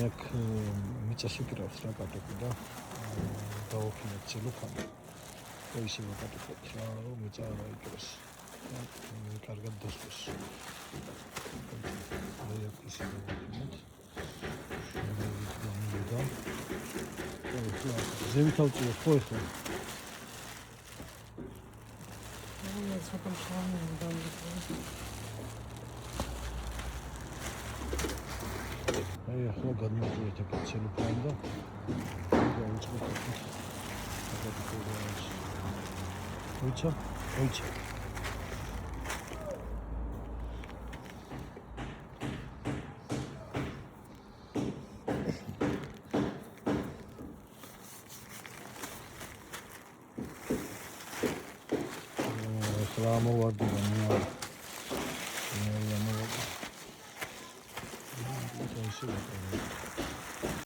აქ მიწას უკრავს რა კატოკი და დავოფინოთ ცელოფანი. ისე ვაკატოთ რა რომ მიწა არ აიკროს. კარგად დასვეს. აი აქ ისე დავოფინოთ. ზევით ავწიოთ ხო ახლა? ცოტა მშრალია დავიწყო. აი ახლა გადმოვიდეთ აქ ცელოფანი და დავიწყოთ აქ. Ույცა. Selamun aleyküm.